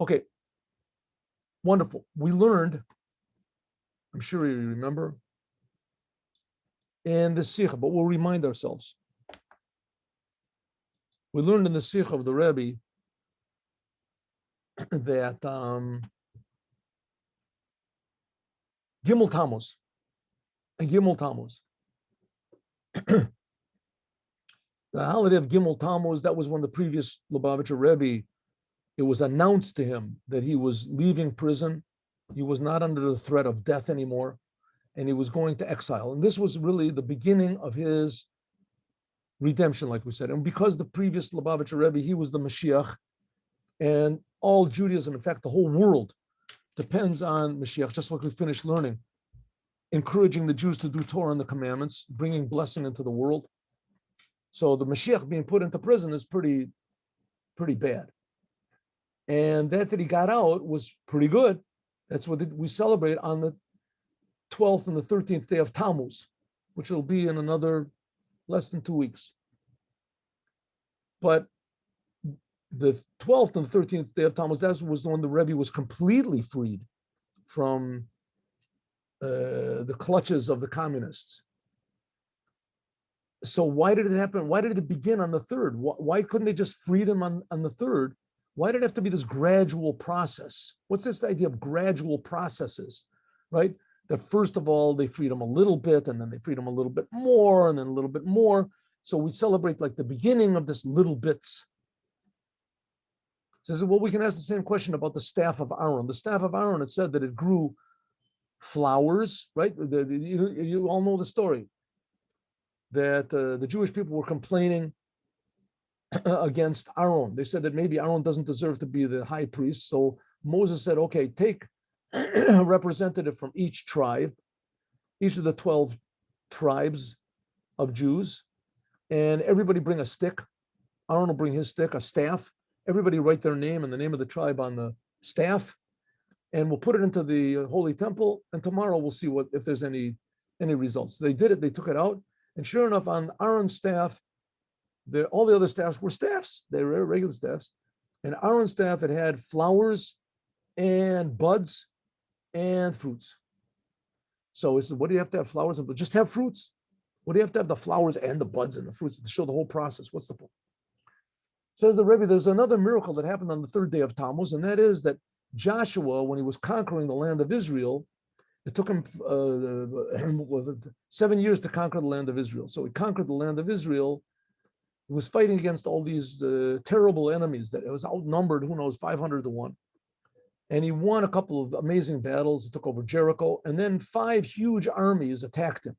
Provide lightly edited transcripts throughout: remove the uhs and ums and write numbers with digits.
Okay, wonderful. We learned, I'm sure you remember, in the Sikha, but we'll remind ourselves. We learned in the Sikha of the Rebbe that Gimel Tammuz and Gimel Tammuz, the holiday of Gimel Tammuz, that was when the previous Lubavitcher Rebbe, it was announced to him that he was leaving prison. He was not under the threat of death anymore, and he was going to exile. And this was really the beginning of his redemption, like we said. And because the previous Lubavitcher Rebbe, he was the Moshiach, and all Judaism, in fact, the whole world depends on Moshiach, just like we finished learning, encouraging the Jews to do Torah and the commandments, bringing blessing into the world. So the Moshiach being put into prison is pretty bad. And that he got out was pretty good. That's what we celebrate on the 12th and the 13th day of Tammuz, which will be in another less than 2 weeks. But the 12th and 13th day of Tammuz, that was the one the Rebbe was completely freed from the clutches of the communists. So why did it happen? Why did it begin on the 3rd? Why couldn't they just free them on the 3rd? Why did it have to be this gradual process? What's this idea of gradual processes, right? That first of all, they freed them a little bit, and then they freed them a little bit more, and then a little bit more. So we celebrate like the beginning of this little bits. So, well, we can ask the same question about the staff of Aaron. The staff of Aaron, it said that it grew flowers, right? You all know the story that the Jewish people were complaining against Aaron. They said that maybe Aaron doesn't deserve to be the high priest. So Moses said, okay, take a representative from each tribe, each of the 12 tribes of Jews, and everybody bring a stick. Aaron will bring his stick, a staff. Everybody write their name and the name of the tribe on the staff, and we'll put it into the holy temple, and tomorrow we'll see if there's any results. They did it, they took it out, and sure enough, on Aaron's staff, all the other staffs were staffs. They were regular staffs. And Aaron's staff, it had flowers and buds and fruits. So he said, what do you have to have flowers and buds? Just have fruits. What do you have to have the flowers and the buds and the fruits to show the whole process? What's the point? Says the Rebbe, there's another miracle that happened on the 3rd day of Tammuz, and that is that Joshua, when he was conquering the land of Israel, it took him 7 years to conquer the land of Israel. So he conquered the land of Israel. He was fighting against all these terrible enemies that it was outnumbered, who knows, 500 to 1. And he won a couple of amazing battles. He took over Jericho, and then 5 huge armies attacked him.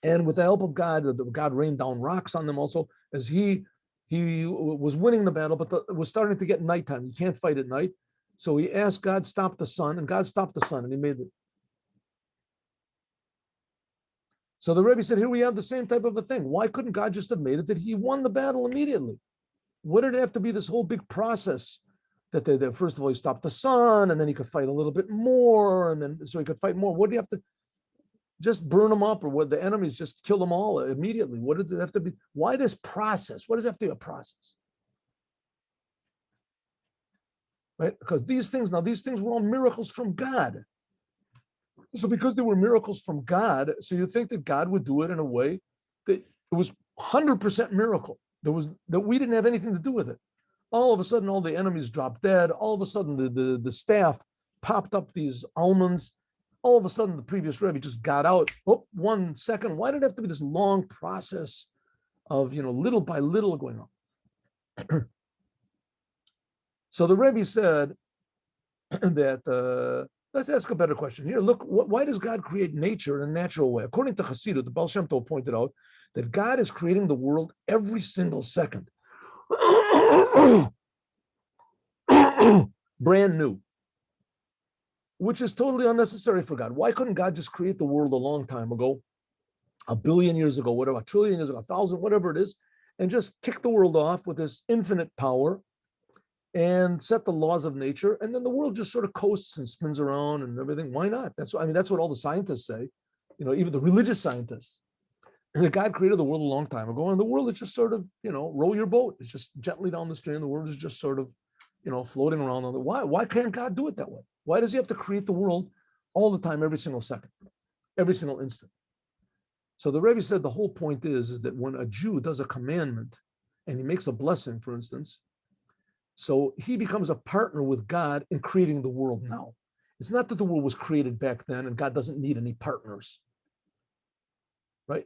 And with the help of God, God rained down rocks on them also, as he was winning the battle, but it was starting to get nighttime. You can't fight at night. So he asked God, stop the sun, and God stopped the sun, and he made it. So the Rebbe said, here we have the same type of a thing. Why couldn't God just have made it that he won the battle immediately? What did it have to be this whole big process that they first of all, he stopped the sun, and then he could fight a little bit more, and then so he could fight more. What do you have to just burn them up, or what the enemies just kill them all immediately? What did it have to be? Why this process? What does it have to be a process? Right? Because these things were all miracles from God. So because they were miracles from God, so you think that God would do it in a way that it was 100% miracle. That we didn't have anything to do with it. All of a sudden, all the enemies dropped dead. All of a sudden, the staff popped up these almonds. All of a sudden, the previous Rebbe just got out. Oh, 1 second. Why did it have to be this long process of, little by little going on? So the Rebbe said that, let's ask a better question here. Look, why does God create nature in a natural way? According to Chassidut, the Baal Shem Tov pointed out that God is creating the world every single second. Brand new, which is totally unnecessary for God. Why couldn't God just create the world a long time ago, 1 billion years ago, whatever, 1 trillion years ago, 1,000, whatever it is, and just kick the world off with this infinite power and set the laws of nature, and then the world just sort of coasts and spins around and everything? Why not? That's what all the scientists say, even the religious scientists. God created the world a long time ago, and the world is just sort of, row your boat. It's just gently down the stream. The world is just sort of, floating around on the. Why can't God do it that way? Why does he have to create the world all the time, every single second, every single instant? So the Rebbe said the whole point is that when a Jew does a commandment and he makes a blessing, for instance, so he becomes a partner with God in creating the world now. It's not that the world was created back then and God doesn't need any partners, right?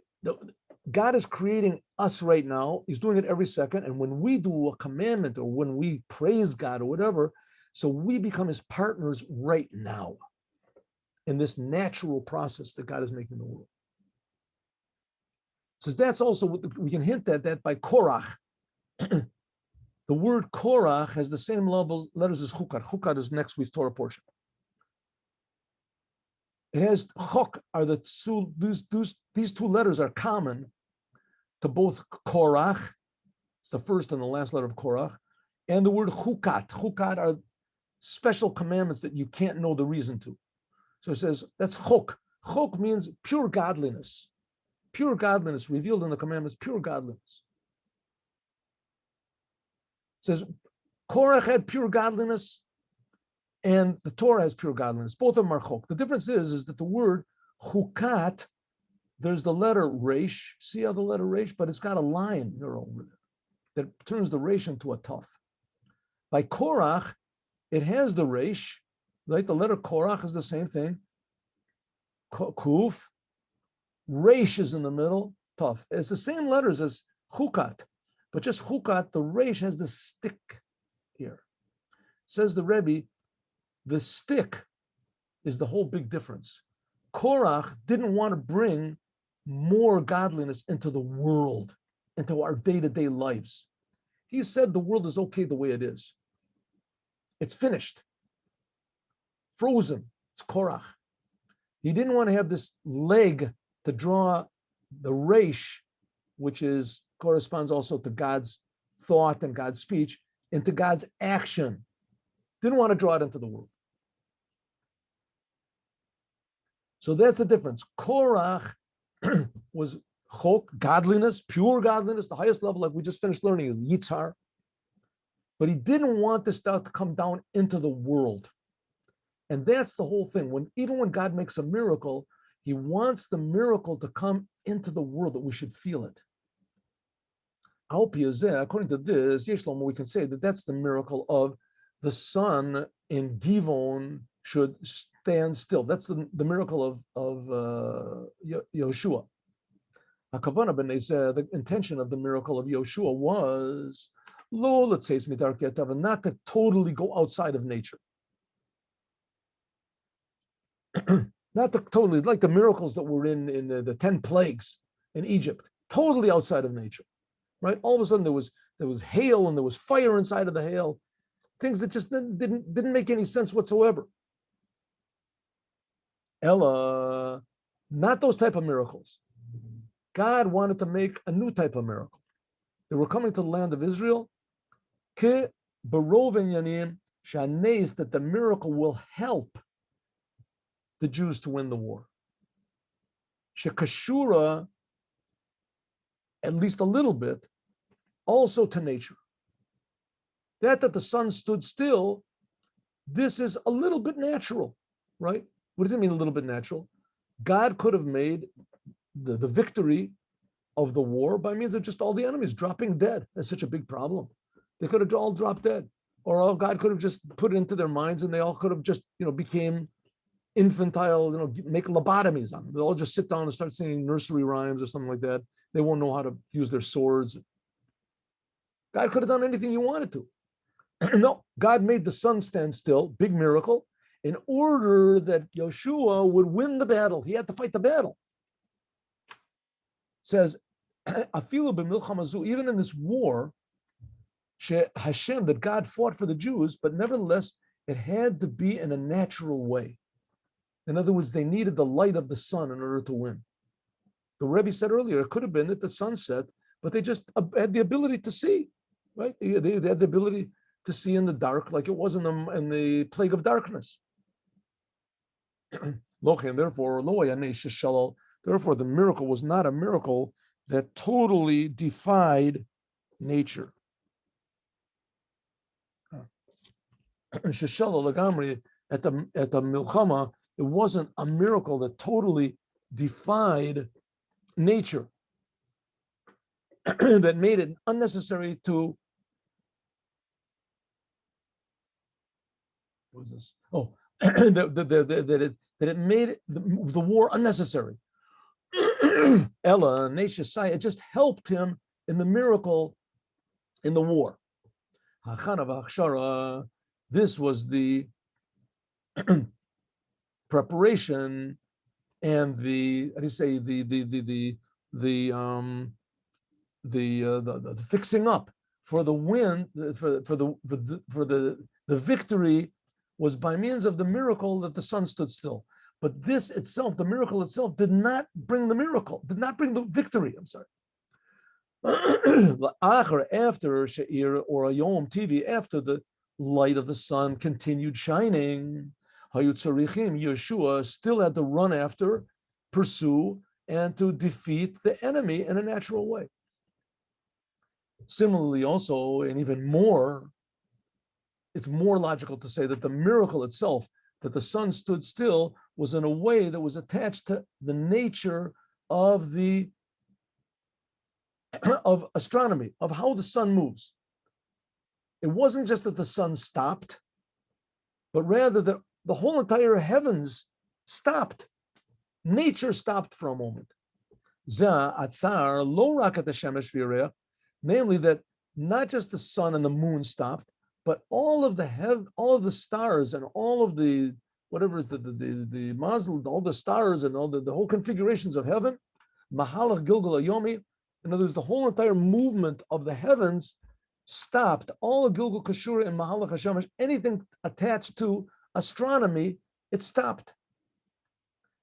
God is creating us right now. He's doing it every second. And when we do a commandment or when we praise God or whatever, so we become his partners right now in this natural process that God is making the world. So that's also what we can hint at that by Korach. The word Korach has the same letters as Chukar. Chukar is next week's Torah portion. It has Chok are the two, these two letters are common to both Korach, it's the first and the last letter of Korach, and the word Chukat. Chukat are special commandments that you can't know the reason to. So it says that's Chok. Chok means pure godliness. Pure godliness revealed in the commandments, pure godliness. It says Korach had pure godliness and the Torah has pure godliness. Both of them are chok. The difference is that the word chukat, there's the letter resh. See how the letter resh, but it's got a line here over there that turns the resh into a tuf. By Korach, it has the resh, right? The letter Korach is the same thing. Kuf, resh is in the middle, tuf. It's the same letters as chukat, but just chukat, the resh has the stick here. Says the Rebbe, the stick is the whole big difference. Korach didn't want to bring more godliness into the world, into our day-to-day lives. He said the world is okay the way it is. It's finished, frozen. It's Korach. He didn't want to have this leg to draw the resh, which corresponds also to God's thought and God's speech, into God's action. Didn't want to draw it into the world. So that's the difference. Korach was chok, godliness, pure godliness, the highest level, like we just finished learning, is yitzhar. But he didn't want this stuff to come down into the world. And that's the whole thing. Even when God makes a miracle, he wants the miracle to come into the world, that we should feel it. According to this, we can say that that's the miracle of the sun in Givon should stand still. That's the miracle of Yoshua. The intention of the miracle of Yoshua was, not to totally go outside of nature. Not to totally, like the miracles that were in the 10 plagues in Egypt, totally outside of nature, right? All of a sudden there was hail and there was fire inside of the hail, things that just didn't make any sense whatsoever. Ella, not those type of miracles. God wanted to make a new type of miracle. They were coming to the land of Israel, that the miracle will help the Jews to win the war. Shekashura, at least a little bit, also to nature. That the sun stood still, this is a little bit natural, right? What does it mean a little bit natural? God could have made the victory of the war by means of just all the enemies dropping dead. That's such a big problem. They could have all dropped dead. Or God could have just put it into their minds and they all could have just, became infantile, make lobotomies on them. They'll all just sit down and start singing nursery rhymes or something like that. They won't know how to use their swords. God could have done anything he wanted to. No, God made the sun stand still, big miracle, in order that Yoshua would win the battle. He had to fight the battle. It says, even in this war, Hashem, that God fought for the Jews, but nevertheless, it had to be in a natural way. In other words, they needed the light of the sun in order to win. The Rebbe said earlier, it could have been that the sun set, but they just had the ability to see, right? They had the ability to see in the dark, like it was in the plague of darkness. Therefore, Therefore, the miracle was not a miracle that totally defied nature. Sheshala Lagamri at the Milchama, it wasn't a miracle that totally defied nature, that made it unnecessary to. What was this? Oh, that it made the war unnecessary. Ella, nature it just helped him in the miracle in the war. This was the preparation and the, how do you say, the fixing up for the win, for the victory was by means of the miracle that the sun stood still. But this itself, the miracle itself, did not bring the miracle, did not bring the victory. I'm sorry. After Sha'ir or a Yom TV, after the light of the sun continued shining, Yeshua still had to run after, pursue, and to defeat the enemy in a natural way. Similarly, also, and even more, it's more logical to say that the miracle itself, that the sun stood still, was in a way that was attached to the nature of of astronomy, of how the sun moves. It wasn't just that the sun stopped, but rather that the whole entire heavens stopped. Nature stopped for a moment. Namely, that not just the sun and the moon stopped, but all of the stars and all of the whatever is the mazel, all the stars and all the whole configurations of heaven, Mahalach Gilgal Yomi. In other words, the whole entire movement of the heavens stopped. All of Gilgal Kashura and Mahalach Hashemesh, anything attached to astronomy, it stopped.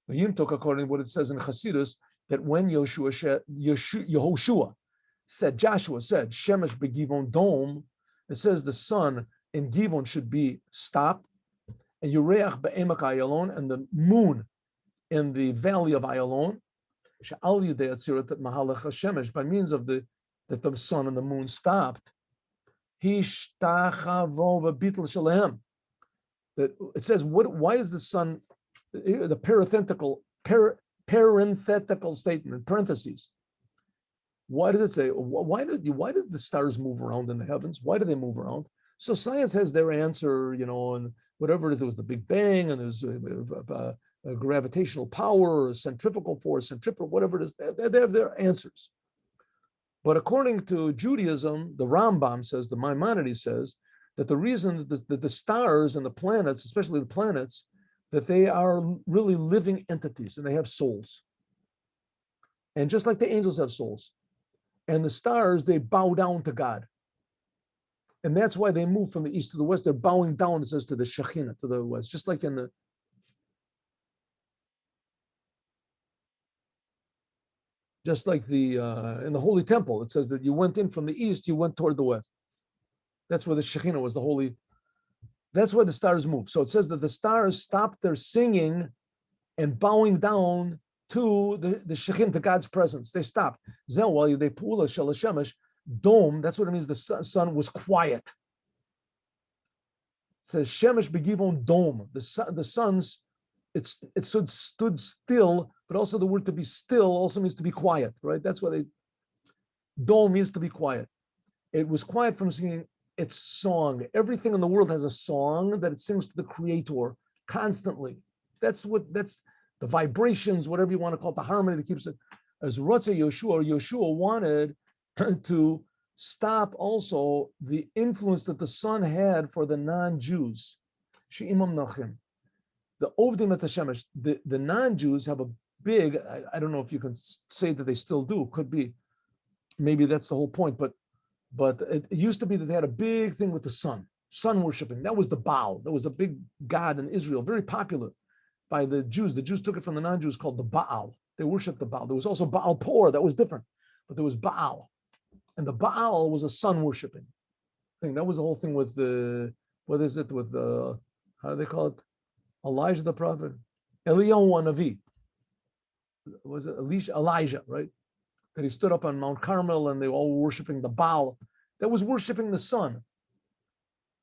According to what it says in Chassidus, that when Joshua said, Shemesh begivon dome, it says the sun in Givon should be stopped, and Yureach be'emak Ayalon, and the moon in the valley of Ayalon, by means of that the sun and the moon stopped. That it says, why is the sun, the parenthetical statement, parentheses, why does it say, why did the stars move around in the heavens? Why do they move around? So science has their answer, and whatever it is, it was the Big Bang, and there's a gravitational power, or centrifugal force, centripetal, whatever it is, they have their answers. But according to Judaism, the Rambam says, the Maimonides says, that the reason that the stars and the planets, especially the planets, that they are really living entities and they have souls. And just like the angels have souls. And the stars, they bow down to God. And that's why they move from the east to the west. They're bowing down, it says, to the Shekhinah, to the west, just like in the in the Holy Temple, it says that you went in from the east, you went toward the west. That's where the Shekhinah was, the holy. That's where the stars move. So it says that the stars stopped their singing and bowing down to the Shekhinah, to God's presence. They stopped. Dome, that's what it means. The sun was quiet. It says Shemesh begivon dome. The sun's it stood still, but also the word to be still also means to be quiet, right? That's what dome means, to be quiet. It was quiet from singing its song. Everything in the world has a song that it sings to the Creator constantly. That's the vibrations, whatever you want to call it, the harmony that keeps it. As Yeshua wanted to stop also the influence that the sun had for the non-Jews. She'imam nachim. The Ovdim et Hashemesh, the non-Jews have a big, I don't know if you can say that they still do, could be, maybe that's the whole point, but it used to be that they had a big thing with the sun worshiping. That was the Baal. That was a big god in Israel, very popular by the Jews. The Jews took it from the non-Jews, called the Baal. They worshiped the Baal. There was also Baal Por, that was different, but there was Baal. And the Baal was a sun worshiping thing. That was the whole thing with how do they call it? Elijah the prophet, Eliyahu Navi. was it Elijah, right? That he stood up on Mount Carmel and they all were worshiping the Baal. That was worshiping the sun.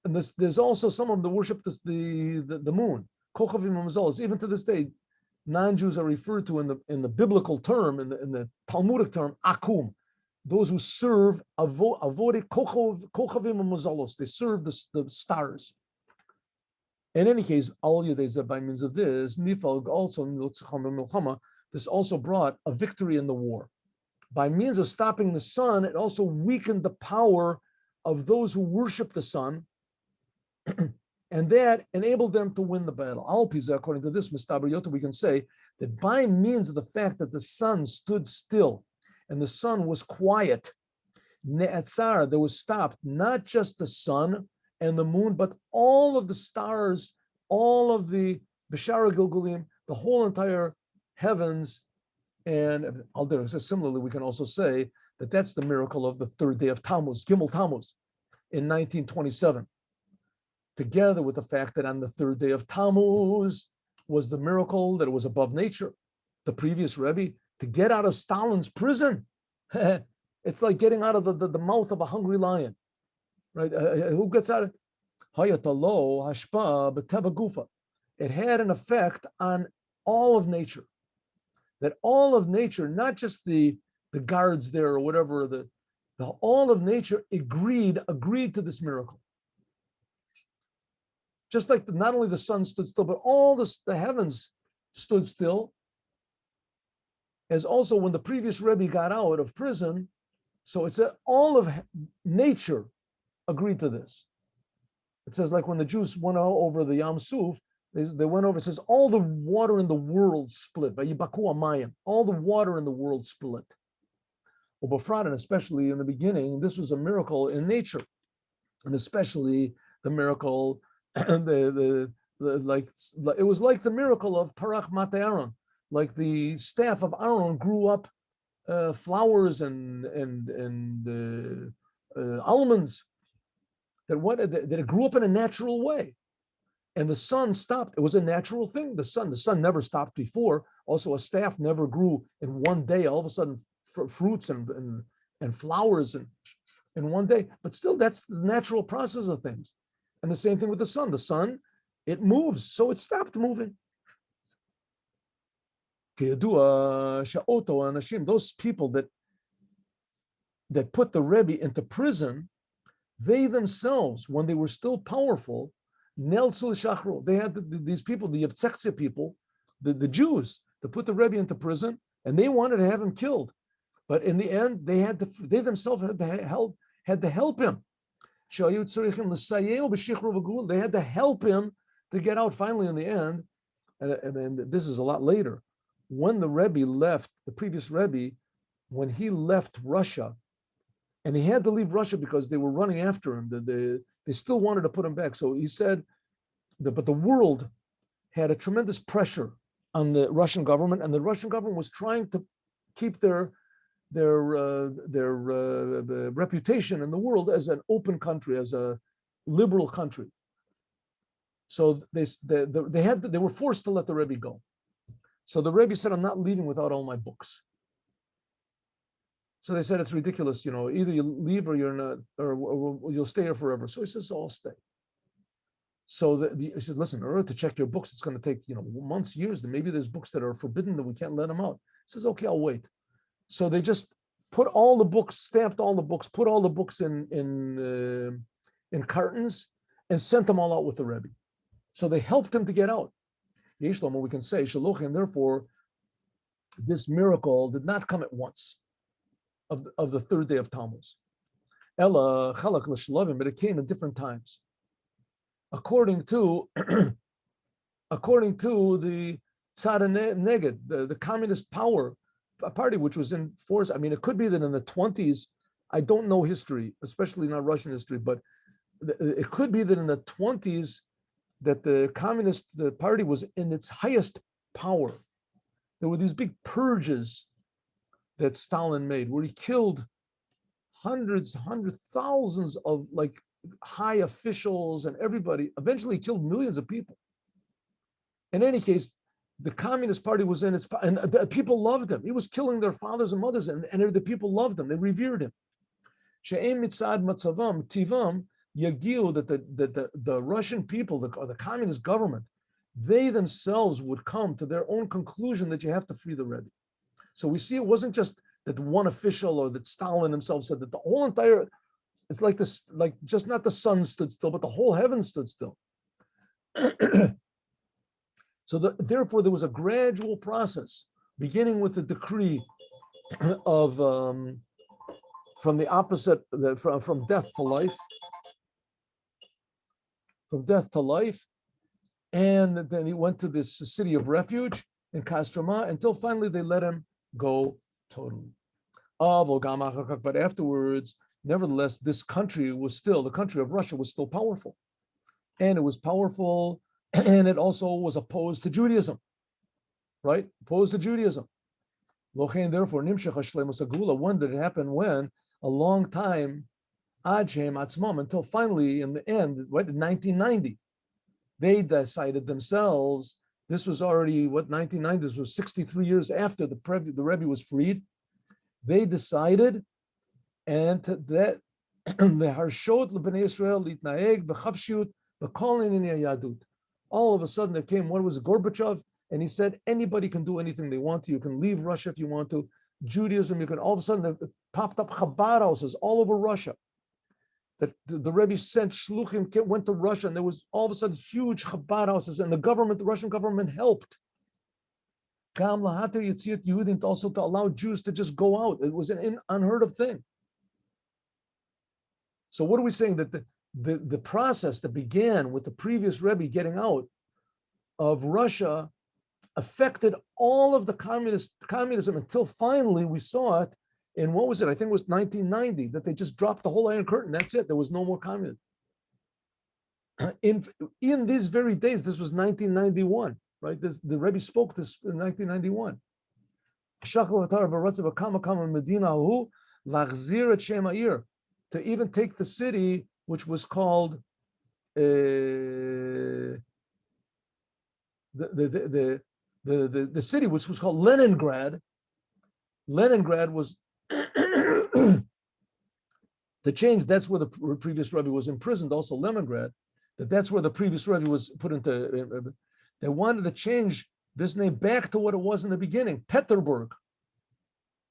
And there's also some of them that worship the moon. Kochavim Mazolos. Even to this day, non-Jews are referred to in the biblical term, in the Talmudic term, akum. Those who serve avode kochavim Mazolos. They serve the stars. In any case, all Yadei by means of this, Nifalg also this also brought a victory in the war. By means of stopping the sun, it also weakened the power of those who worship the sun, and that enabled them to win the battle. Alpiza, according to this, Mistaber Yota, we can say that by means of the fact that the sun stood still and the sun was quiet, Ne'atzar, there was stopped not just the sun and the moon, but all of the stars, all of the Bishara Gilgulim, the whole entire heavens. And similarly, we can also say that that's the miracle of the third day of Tammuz, Gimel Tammuz, in 1927, together with the fact that on the third day of Tammuz was the miracle that it was above nature. The previous Rebbe, to get out of Stalin's prison, it's like getting out of the mouth of a hungry lion, right? Who gets out of Hayatalo Hashpa B'Teva Gufa? It had an effect on all of nature. That all of nature, not just the guards there or whatever, all of nature agreed to this miracle. Just like not only the sun stood still, but all the heavens stood still. As also when the previous Rebbe got out of prison, so it's all of nature agreed to this. It says like when the Jews went over the Yam Suf, they went over, it says all the water in the world split. All the water in the world split. And especially in the beginning, this was a miracle in nature. And especially the miracle, it was like the miracle of Parach Mate Aaron. Like the staff of Aaron grew up flowers and almonds. That it grew up in a natural way. And the sun stopped. It was a natural thing. The sun never stopped before. Also, a staff never grew in one day. All of a sudden, fruits and flowers in one day. But still, that's the natural process of things. And the same thing with the sun. The sun, it moves, so it stopped moving. Those people that put the Rebbe into prison, they themselves, when they were still powerful, they had these people, the Yevtzeksia people, the Jews, to put the Rebbe into prison, and they wanted to have him killed. But in the end, they themselves had to help him. They had to help him to get out finally in the end. And this is a lot later. When the Rebbe left, the previous Rebbe, when he left Russia, and he had to leave Russia because they were running after him, they still wanted to put him back. So he said, but the world had a tremendous pressure on the Russian government, and the Russian government was trying to keep their reputation in the world as an open country, as a liberal country. So they were forced to let the Rebbe go. So the Rebbe said, "I'm not leaving without all my books." So they said, "It's ridiculous, either you leave or you're not, or you'll stay here forever." So he says, "I'll stay." So he says, "Listen, in order to check your books, it's going to take months, years. And maybe there's books that are forbidden that we can't let them out." He says, "Okay, I'll wait." So they just put all the books, stamped all the books, put all the books in cartons, and sent them all out with the Rebbe. So they helped him to get out. Yeshlama, we can say, Shalochim, therefore, this miracle did not come at once of the third day of Tammuz. Ella chalak l'shlavim, but it came in different times. According to the Tzad Neged, the communist power party, which was in force. I mean, it could be that in the 20s, I don't know history, especially not Russian history, but it could be that in the 20s that the party was in its highest power. There were these big purges that Stalin made, where he killed hundreds, thousands of high officials and everybody. Eventually, he killed millions of people. In any case, the Communist Party was in its, and the people loved him. He was killing their fathers and mothers, and the people loved him. They revered him. She'em mitzad matzavam tivam yagiu, that the Russian people, or the communist government, they themselves would come to their own conclusion that you have to free the Rebbe. So we see it wasn't just that one official or that Stalin himself said, that the whole entire, it's like this, like just not the sun stood still, but the whole heaven stood still. So therefore, there was a gradual process, beginning with the decree of from the opposite, from death to life, and then he went to this city of refuge in Kostroma until finally they let him go totally. But afterwards, nevertheless, this country was still, the country of Russia was still powerful, and it was powerful. And it also was opposed to Judaism, right? Opposed to Judaism. Therefore, when did it happen? When? A long time, until finally, in the end, what, in 1990, they decided themselves, this was already, 1990, this was 63 years after the Rebbe was freed. They decided, and that the Harshot l'bnei Israel litnaeg b'chavshut b'kol inyanei yadut. All of a sudden there came, what was it, Gorbachev, and he said, anybody can do anything they want to. You can leave Russia if you want to. Judaism, you can, all of a sudden it popped up Chabad houses all over Russia. That the Rebbe sent shluchim, went to Russia, and there was all of a sudden huge Chabad houses, and the Russian government helped. Also to allow Jews to just go out. It was an unheard of thing. So what are we saying? That the process that began with the previous Rebbe getting out of Russia affected all of the communism until finally we saw it in, what was it? I think it was 1990, that they just dropped the whole Iron Curtain. That's it. There was no more communism. In these very days, this was 1991, right? The Rebbe spoke this in 1991. To even take the city, which was called the city, which was called Leningrad. Leningrad was the change. That's where the previous Rebbe was imprisoned. Also, Leningrad. That's where the previous Rebbe was put into. They wanted to change this name back to what it was in the beginning, Peterburg.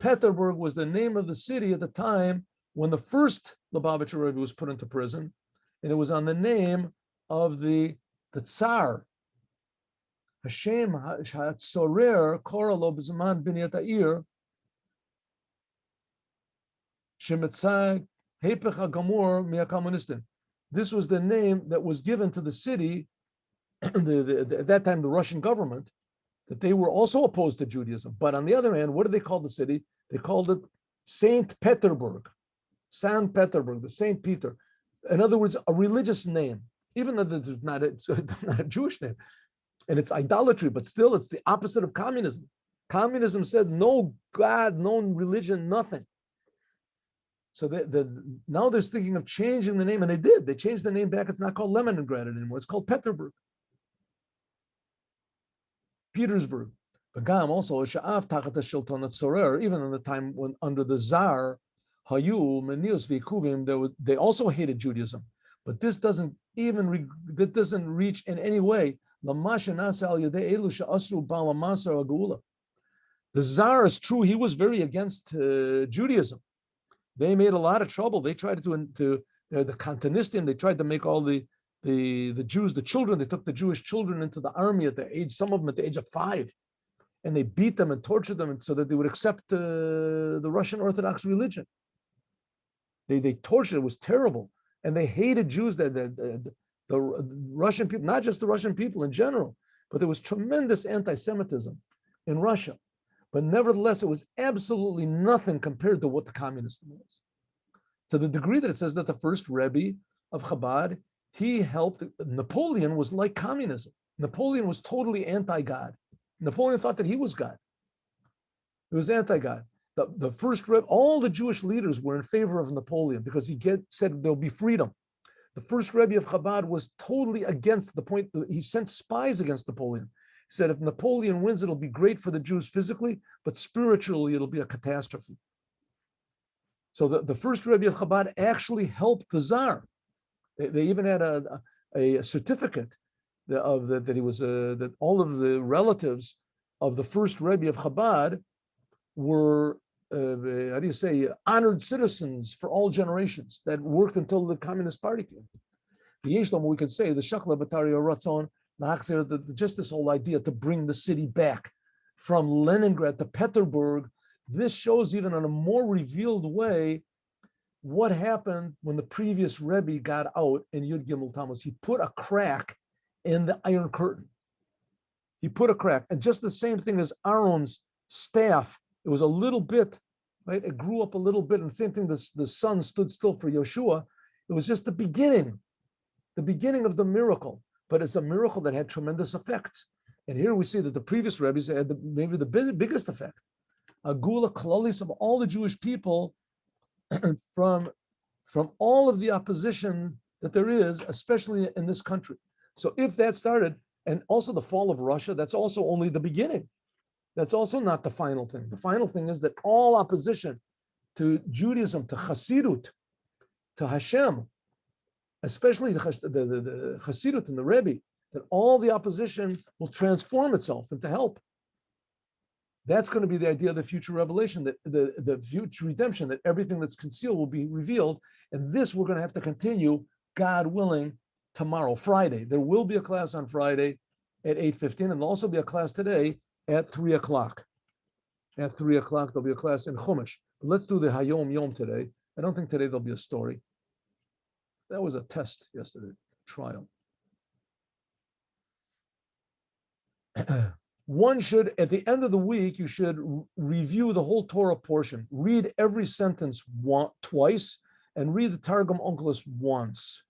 Peterburg was the name of the city at the time when the first Lubavitcher Rebbe was put into prison, and it was on the name of the Tsar. Hashem HaTzorer Kora Lo B'Zman Binyat Ha'ir Shemetzag Hepech HaGamor Mi'HaKommunistin. This was the name that was given to the city, at that time the Russian government, that they were also opposed to Judaism. But on the other hand, what did they call the city? They called it Saint Petersburg. Saint Petersburg, the Saint Peter. In other words, a religious name, even though it's not a Jewish name, and it's idolatry, but still it's the opposite of communism. Communism said no God, no religion, nothing. So now they're thinking of changing the name, and they did. They changed the name back. It's not called Leningrad anymore. It's called Petersburg. Petersburg. Begam also, even in the time when under the Tsar, they also hated Judaism. But this doesn't reach in any way the Tsar. Is true, he was very against Judaism. They made a lot of trouble. They tried the Kantonistim, they tried to make all the Jews, the children, they took the Jewish children into the army at the age, some of them at the age of 5, and they beat them and tortured them so that they would accept the Russian Orthodox religion. They tortured, it was terrible. And they hated Jews, the Russian people, not just the Russian people in general, but there was tremendous anti-Semitism in Russia. But nevertheless, it was absolutely nothing compared to what the communism was. To the degree that it says that the first Rebbe of Chabad, he helped, Napoleon was like communism. Napoleon was totally anti-God. Napoleon thought that he was God. He was anti-God. The first Rebbe, all the Jewish leaders were in favor of Napoleon because he said there'll be freedom. The first Rebbe of Chabad was totally against the point. He sent spies against Napoleon. He said, if Napoleon wins, it'll be great for the Jews physically, but spiritually, it'll be a catastrophe. So the first Rebbe of Chabad actually helped the Tsar. They even had a certificate that he was that all of the relatives of the first Rebbe of Chabad were how do you say, honored citizens for all generations that worked until the Communist Party came. The Yeshlom, we could say, the Shakla Batari Ratzon, just this whole idea to bring the city back from Leningrad to Petersburg. This shows even in a more revealed way what happened when the previous Rebbe got out in Yud Gimel Tammuz. He put a crack in the Iron Curtain. He put a crack. And just the same thing as Aaron's staff, it was a little bit, right? It grew up a little bit. And the same thing, the sun stood still for Yeshua. It was just the beginning of the miracle. But it's a miracle that had tremendous effects. And here we see that the previous Rebbe's had maybe the biggest effect. A gula klalis of all the Jewish people from all of the opposition that there is, especially in this country. So if that started, and also the fall of Russia, that's also only the beginning. That's also not the final thing. The final thing is that all opposition to Judaism, to Hasidut, to Hashem, especially the Hasidut and the Rebbe, that all the opposition will transform itself into help. That's going to be the idea of the future revelation, that the future redemption, that everything that's concealed will be revealed. And this we're going to have to continue, God willing, tomorrow, Friday. There will be a class on Friday at 8:15, and there'll also be a class today at 3 o'clock. At 3 o'clock, there'll be a class in Chumash. But let's do the Hayom Yom today. I don't think today there'll be a story. That was a test yesterday, trial. One should, at the end of the week, you should review the whole Torah portion. Read every sentence twice and read the Targum Onkelos once.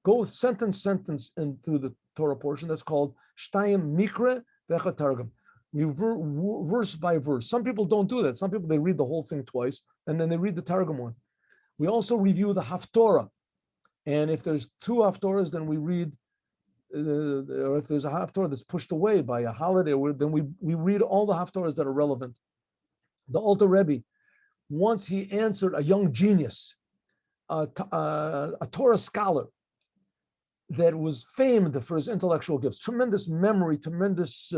Go sentence into the Torah portion. That's called Shtayim Mikra Vecha Targum. Verse by verse. Some people don't do that. Some people, they read the whole thing twice and then they read the Targum once. We also review the Haftorah. And if there's two Haftorahs, then we read, or if there's a Haftorah that's pushed away by a holiday, then we read all the Haftorahs that are relevant. The Alter Rebbe, once he answered a young genius, a Torah scholar that was famed for his intellectual gifts, tremendous memory, tremendous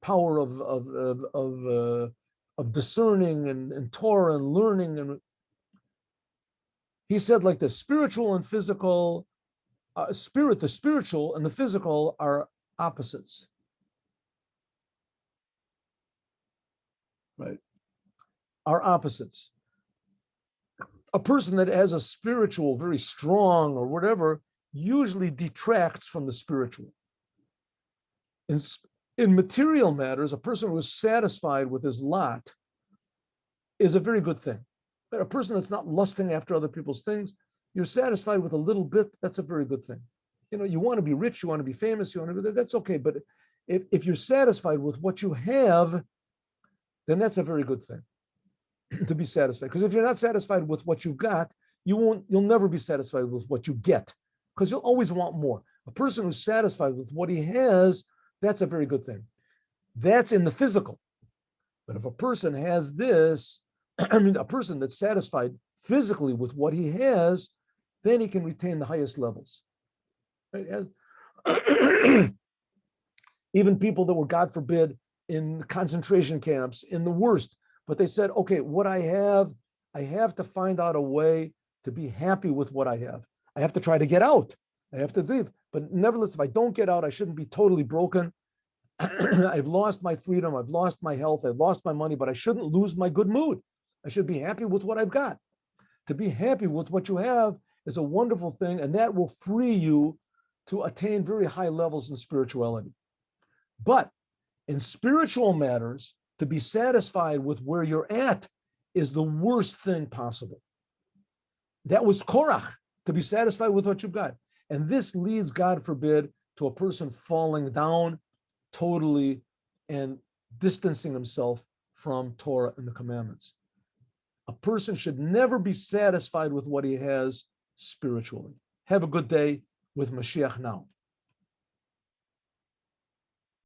power of discerning and Torah and learning. And he said like this: spiritual and physical, the spiritual and the physical are opposites. Right? Are opposites. A person that has a spiritual, very strong or whatever, usually detracts from the spiritual. In material matters, a person who is satisfied with his lot is a very good thing. But a person that's not lusting after other people's things, you're satisfied with a little bit, that's a very good thing. You know, you want to be rich, you want to be famous, you want to be, that's okay. But if you're satisfied with what you have, then that's a very good thing to be satisfied. Because if you're not satisfied with what you've got, you'll never be satisfied with what you get, because you'll always want more. A person who's satisfied with what he has, that's a very good thing. That's in the physical. But if a person has this, I mean, a person that's satisfied physically with what he has, then he can retain the highest levels. Right? Even people that were, God forbid, in concentration camps, in the worst, but they said, okay, what I have to find out a way to be happy with what I have. I have to try to get out. I have to leave. But nevertheless, if I don't get out, I shouldn't be totally broken. I've lost my freedom. I've lost my health. I've lost my money, but I shouldn't lose my good mood. I should be happy with what I've got. To be happy with what you have is a wonderful thing, and that will free you to attain very high levels in spirituality. But in spiritual matters, to be satisfied with where you're at is the worst thing possible. That was Korach, to be satisfied with what you've got. And this leads, God forbid, to a person falling down totally and distancing himself from Torah and the commandments. A person should never be satisfied with what he has spiritually. Have a good day with Moshiach now.